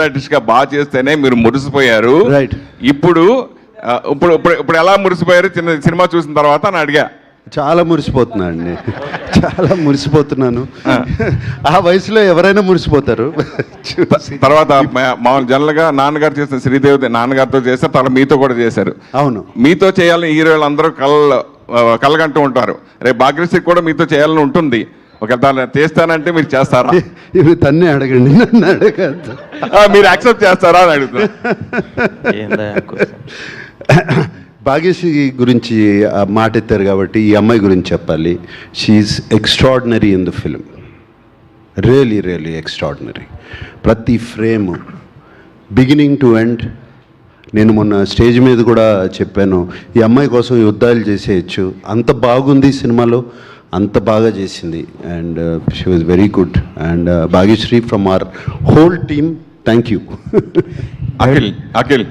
Artist గా బాగా చేస్తేనే మీరు మురిసిపోయారు. రైట్. ఇప్పుడు ఇప్పుడు ఇప్పుడు ఎలా మురిసిపోయారు చిన్న సినిమా చూసిన తర్వాత అని అడిగా. చాలా మురిసిపోతున్నాను, చాలా మురిసిపోతున్నాను. ఆ వయసులో ఎవరైనా మురిసిపోతారు. తర్వాత మామూలు జనరల్ గా నాన్నగారు చేసిన శ్రీదేవి నాన్నగారితో చేశారు, తర్వాత మీతో కూడా చేశారు. అవును, మీతో చేయాలని హీరోలు అందరూ కలగంటూ ఉంటారు. రేపు భాగ్యశ్రీ కూడా మీతో చేయాలని ఉంటుంది. ఒకవేళ చేస్తానంటే మీరు చేస్తారా? ఇవి తన్నే అడగండి, నన్ను అడగద్దు. మీరు యాక్సెప్ట్ చేస్తారా అని అడుగుతున్నా. భాగ్యశ్రీ గురించి మాట ఎత్తారు కాబట్టి ఈ అమ్మాయి గురించి చెప్పాలి. She's extraordinary in the film, really really extraordinary. ప్రతి ఫ్రేమ్ బిగినింగ్ టు ఎండ్. నేను మొన్న స్టేజ్ మీద కూడా చెప్పాను, ఈ అమ్మాయి కోసం యుద్ధాలు చేసేయచ్చు, అంత బాగుంది సినిమాలో, అంత బాగా చేసింది. And she was very good. And Bhagyashree from our whole team, thank you. Akhil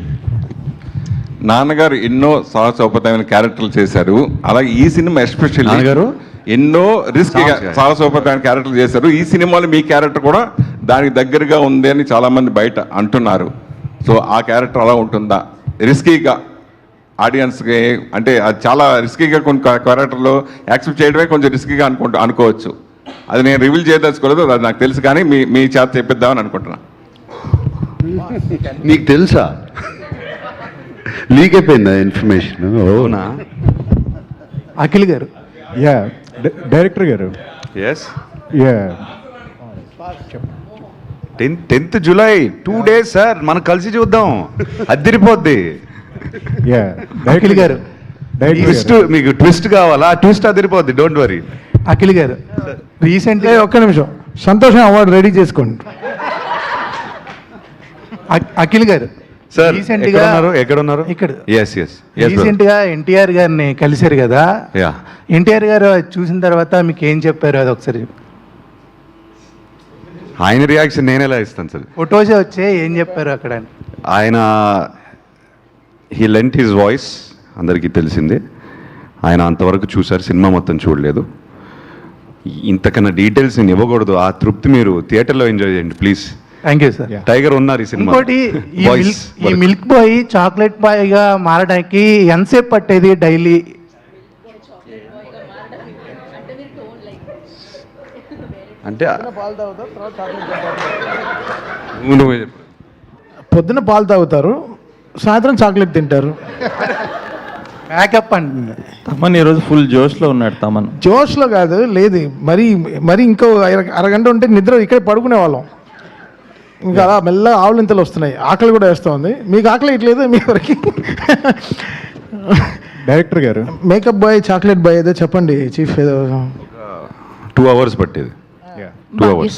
నాన్నగారు ఎన్నో సాహసోపేతమైన క్యారెక్టర్లు చేశారు. అలాగే ఈ సినిమా ఎస్పెషల్లీ నాన్నగారు ఎన్నో రిస్క్ సాహసోపేతమైన క్యారెక్టర్లు చేశారు. ఈ సినిమాలో మీ క్యారెక్టర్ కూడా దానికి దగ్గరగా ఉంది అని చాలామంది బయట అంటున్నారు. సో ఆ క్యారెక్టర్ అలా ఉంటుందా? రిస్కీగా ఆడియన్స్కి, అంటే అది చాలా రిస్కీగా కొన్ని క్యారెక్టర్లు యాక్సెప్ట్ చేయడమే కొంచెం రిస్కీగా అనుకోవచ్చు. అది నేను రివీల్ చేయదలుచుకోలేదు, అది నాకు తెలుసు, కానీ మీ చేత చెప్పిద్దామని అనుకుంటున్నా. నీకు తెలుసా? లీక్ అయిపోయిందా ఇన్ఫర్మేషన్? అవునా? Akhil garu, ya director garu, yes, ya 10th July 2 days sir, మనం కలిసి చూద్దాం, అదిరిపోద్ది. యా అఖిల్ గారు, ట్విస్ట్, మీకు ట్విస్ట్ కావాలా? ట్విస్ట్ అదిరిపోద్ది, డోంట్ వరీ. అఖిల్ గారు రీసెంట్గా ఒక్క నిమిషం, సంతోషం అవార్డు రెడీ చేసుకోండి. అఖిల్ గారు సార్ ఎక్కడ ఉన్నారు? ఇక్కడ. Yes yes. రీసెంట్ గా ఎన్టీఆర్ గారిని కలిశారు కదా, ఎన్టీఆర్ గారు చూసిన తర్వాత మీకు ఏం చెప్పారు అది ఒకసారి? ఆయన రియాక్షన్ నేను ఎలా ఇస్తాను సార్? ఫొటోస్ వచ్చే ఏం చెప్పారు అక్కడ? ఆయన హీ లెంట్ హిజ్ వాయిస్, అందరికీ తెలిసిందే. ఆయన అంతవరకు చూశారు, సినిమా మొత్తం చూడలేదు. ఇంతకన్నా డీటెయిల్స్ నేను ఇవ్వకూడదు. ఆ తృప్తి మీరు థియేటర్లో ఎంజాయ్ చేయండి please. Thank you sir. Tiger ఉన్నారు ఈ సినిమా. ఇంకోటి, ఈ మిల్క్ బాయ్ చాక్లెట్ బాయ్ గా మారడానికి ఎంతసేపు పట్టేది డైలీ? అంటే పొద్దున పాలు తాగుతారు, సాయంత్రం చాక్లెట్ తింటారు. మేకప్ అండి. తమన్ ఈరోజు ఫుల్ జోష్లో ఉన్నాడు. తమన్ జోష్లో కాదు, లేదు, మరి ఇంకో అరగంట ఉంటే నిద్ర ఇక్కడే పడుకునే వాళ్ళం. ఇంకా అలా మెల్లగా ఆవులింతలు వస్తున్నాయి, ఆకలి కూడా వేస్తూ ఉంది. మీకు ఆకలి ఇట్లేదు మీ వరకు? డైరెక్టర్ గారు, మేకప్ బాయ్ చాక్లెట్ బాయ్ ఏదో చెప్పండి చీఫ్. ఏదో 2 hours పట్టేది. 2 hours.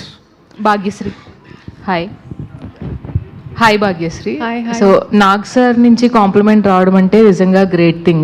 Bhagyashree, hi Bhagyashree. So Nag sir నుంచి కాంప్లిమెంట్ రావడం అంటే నిజంగా గ్రేట్ థింగ్.